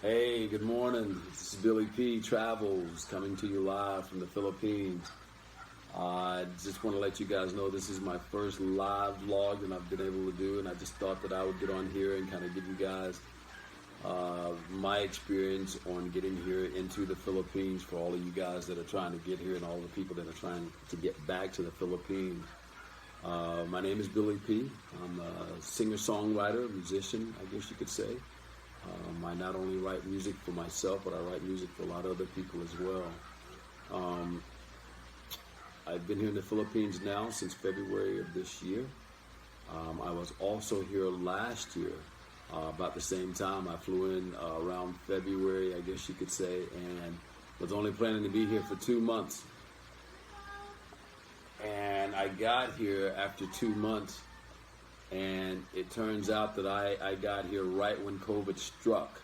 Hey, good morning. This is Billy P. Travels coming to you live from the Philippines. I just want to let you guys know this is my first live vlog that I've been able to do, and I just thought that I would get on here and kind of give you guys my experience on getting here into the Philippines for all of you guys that are trying to get here and all the people that are trying to get back to the Philippines. My name is Billy P. I'm a singer-songwriter, musician, I guess you could say. I not only write music for myself, but I write music for a lot of other people as well. Um, I've been here in the Philippines now since February of this year. I was also here last year, about the same time. I flew in around February, I guess you could say, and was only planning to be here for 2 months. And I got here after 2 months, and it turns out that I got here right when COVID struck.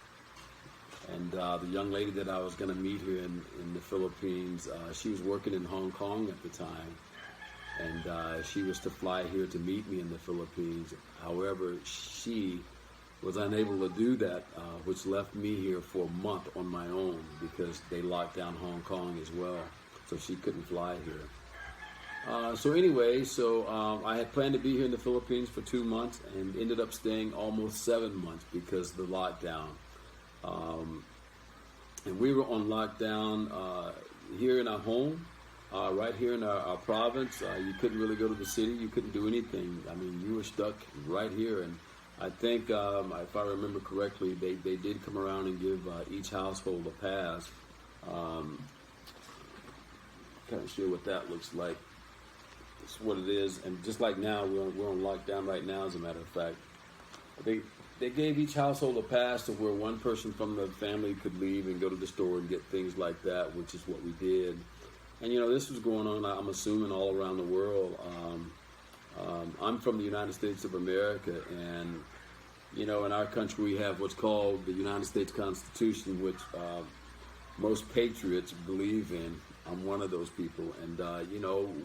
And the young lady that I was going to meet here in the Philippines, she was working in Hong Kong at the time, and she was to fly here to meet me in the Philippines. However, she was unable to do that, which left me here for a month on my own because they locked down Hong Kong as well, so she couldn't fly here. So I had planned to be here in the Philippines for 2 months and ended up staying almost 7 months because of the lockdown. Um, and we were on lockdown here in our home, right here in our province. You couldn't really go to the city. You couldn't do anything. I mean, you were stuck right here. And I think, if I remember correctly, they did come around and give each household a pass. Um, kind of sure what that looks like. It's what it is, and just like now, we're on lockdown right now. As a matter of fact, they gave each household a pass to where one person from the family could leave and go to the store and get things like that, which is what we did. And this was going on, I'm assuming, all around the world. I'm from the United States of America, and in our country we have what's called the United States Constitution, which most patriots believe in. I'm one of those people, and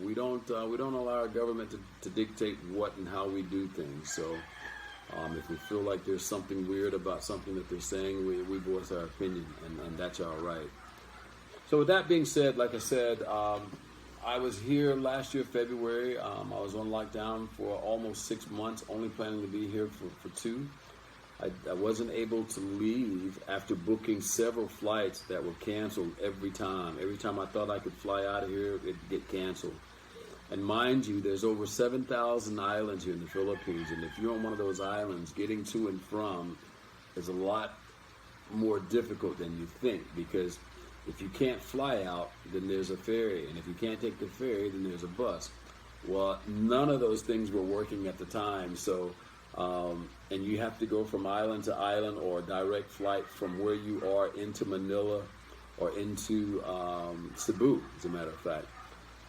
we don't allow our government to dictate what and how we do things. So if we feel like there's something weird about something that they're saying, we voice our opinion, and that's all right. So with that being said, like I said, I was here last year, February. I was on lockdown for almost 6 months, only planning to be here for two. I wasn't able to leave after booking several flights that were canceled every time. Every time I thought I could fly out of here, it'd get canceled. And mind you, there's over 7,000 islands here in the Philippines. And if you're on one of those islands, getting to and from is a lot more difficult than you think. Because if you can't fly out, then there's a ferry. And if you can't take the ferry, then there's a bus. Well, none of those things were working at the time. So and you have to go from island to island or a direct flight from where you are into Manila or into Cebu, as a matter of fact.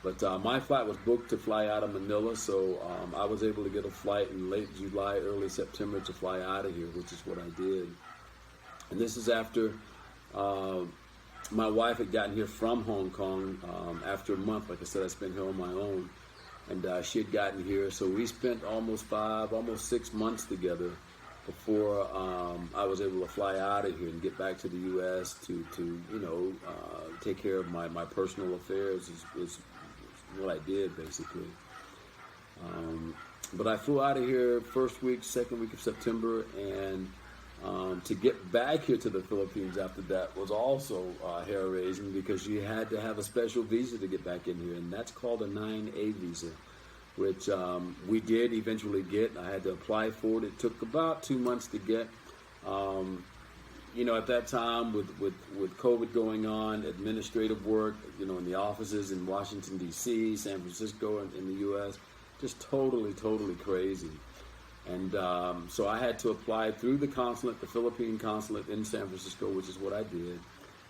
But my flight was booked to fly out of Manila, so I was able to get a flight in late July, early September to fly out of here, which is what I did. And this is after my wife had gotten here from Hong Kong after a month. Like I said, I spent here on my own. And she had gotten here, so we spent almost 6 months together before I was able to fly out of here and get back to the U.S. to take care of my personal affairs is what I did, basically. But I flew out of here first week, second week of September, and to get back here to the Philippines after that was also hair-raising because you had to have a special visa to get back in here, and that's called a 9A visa, which we did eventually get. I had to apply for it. It took about 2 months to get. At that time with COVID going on, administrative work, in the offices in Washington, D.C., San Francisco, in the U.S., just totally crazy. And so I had to apply through the consulate, the Philippine consulate in San Francisco, which is what I did.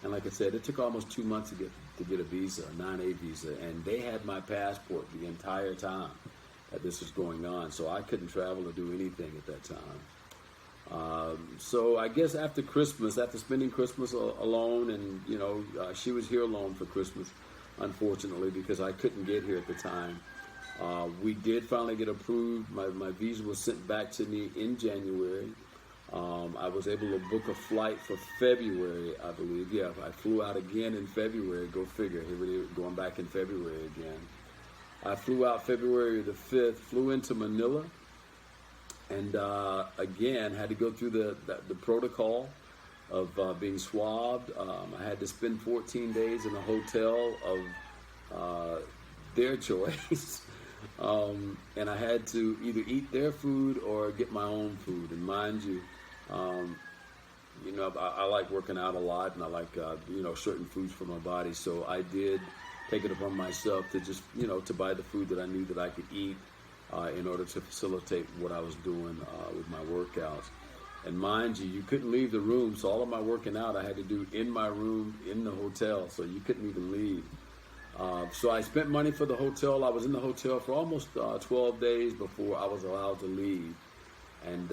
And like I said, it took almost 2 months to get a visa, a 9A visa. And they had my passport the entire time that this was going on. So I couldn't travel or do anything at that time. So I guess after Christmas, after spending Christmas alone, and she was here alone for Christmas, unfortunately, because I couldn't get here at the time. We did finally get approved. My visa was sent back to me in January. I was able to book a flight for February, I believe. Yeah, I flew out again in February. Go figure. Here we are, going back in February again. I flew out February the 5th, flew into Manila, and again had to go through the protocol of being swabbed. I had to spend 14 days in a hotel of their choice. And I had to either eat their food or get my own food. And mind you, I like working out a lot, and I like, certain foods for my body. So I did take it upon myself to just, to buy the food that I knew that I could eat in order to facilitate what I was doing with my workouts. And mind you, you couldn't leave the room. So all of my working out I had to do in my room in the hotel. So you couldn't even leave. So I spent money for the hotel. I was in the hotel for almost 12 days before I was allowed to leave. And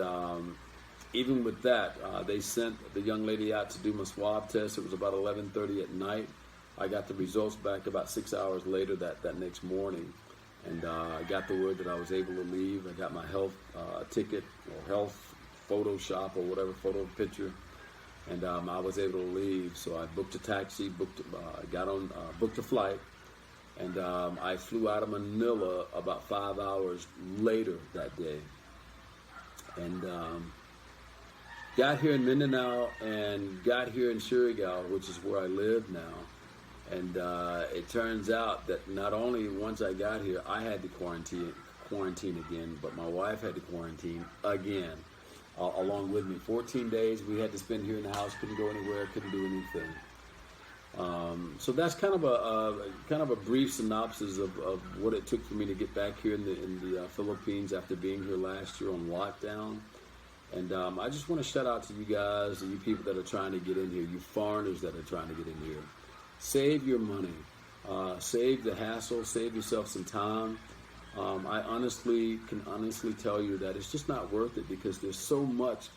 even with that, they sent the young lady out to do my swab test. It was about 11:30 at night. I got the results back about 6 hours later that next morning. And I got the word that I was able to leave. I got my health ticket or health Photoshop or whatever photo picture. And I was able to leave. So I booked a taxi, booked a flight. And I flew out of Manila about 5 hours later that day. And got here in Mindanao and got here in Surigao, which is where I live now. And it turns out that not only once I got here, I had to quarantine again, but my wife had to quarantine again along with me. 14 days we had to spend here in the house, couldn't go anywhere, couldn't do anything. So that's kind of a brief synopsis of what it took for me to get back here in the Philippines after being here last year on lockdown. And I just want to shout out to you guys, and you people that are trying to get in here, you foreigners that are trying to get in here. Save your money, save the hassle, save yourself some time. I can honestly tell you that it's just not worth it, because there's so much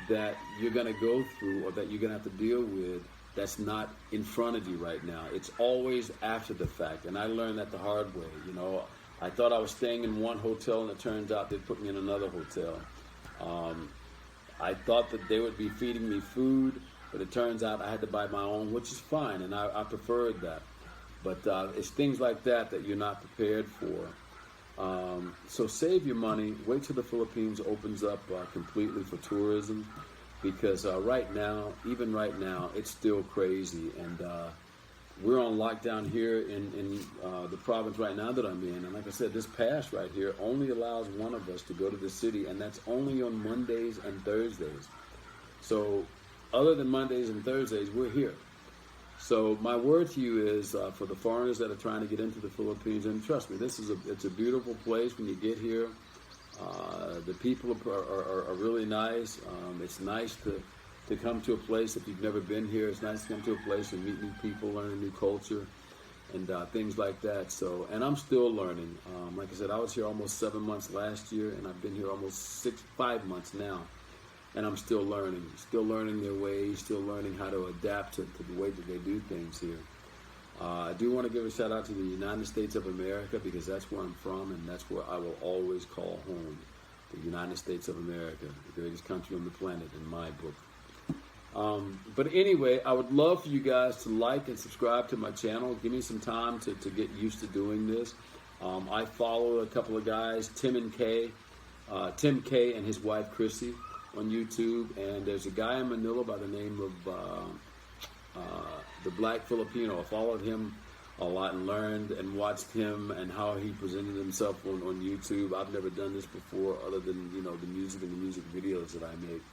that you're going to go through or that you're going to have to deal with that's not in front of you right now. It's always after the fact. And I learned that the hard way. I thought I was staying in one hotel, and it turns out they put me in another hotel. I thought that they would be feeding me food, but it turns out I had to buy my own, which is fine, and I preferred that. But it's things like that you're not prepared for. So save your money. Wait till the Philippines opens up completely for tourism, because even right now, it's still crazy. And we're on lockdown here in the province right now that I'm in. And like I said, this pass right here only allows one of us to go to the city, and that's only on Mondays and Thursdays. So other than Mondays and Thursdays, we're here. So my word to you is for the foreigners that are trying to get into the Philippines, and trust me, it's a beautiful place when you get here. The people are really nice. It's nice to come to a place if you've never been here. It's nice to come to a place and meet new people, learn a new culture, and things like that. So, and I'm still learning. Like I said, I was here almost 7 months last year, and I've been here almost 5 months now. And I'm still learning their ways, still learning how to adapt to the way that they do things here. I do want to give a shout out to the United States of America, because that's where I'm from, and that's where I will always call home. The United States of America, the greatest country on the planet in my book. But anyway, I would love for you guys to like and subscribe to my channel. Give me some time to get used to doing this. I follow a couple of guys, Tim K and his wife Chrissy, on YouTube, and there's a guy in Manila by the name of the Black Filipino. I followed him a lot and learned and watched him and how he presented himself on YouTube. I've never done this before, other than the music and the music videos that I make.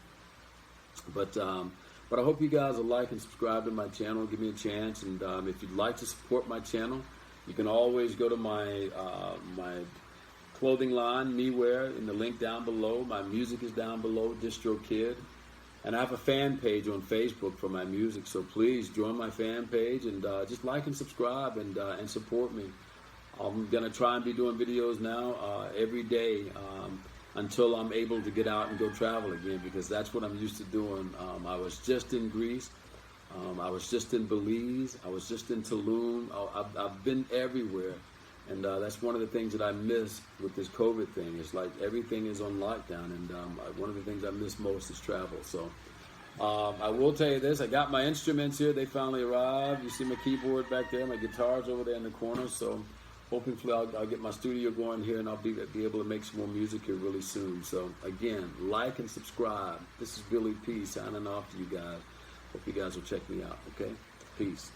But I hope you guys will like and subscribe to my channel. Give me a chance, and if you'd like to support my channel, you can always go to my clothing line, MeWear, in the link down below. My music is down below, DistroKid. And I have a fan page on Facebook for my music, so please join my fan page and just like and subscribe and support me. I'm going to try and be doing videos now every day until I'm able to get out and go travel again, because that's what I'm used to doing. I was just in Greece. I was just in Belize. I was just in Tulum. I've been everywhere. And that's one of the things that I miss with this COVID thing. It's like everything is on lockdown, and one of the things I miss most is travel. So I will tell you this: I got my instruments here; they finally arrived. You see my keyboard back there, my guitar's over there in the corner. So hopefully I'll get my studio going here, and I'll be able to make some more music here really soon. So again, like and subscribe. This is Billy P signing off to you guys. Hope you guys will check me out. Okay, peace.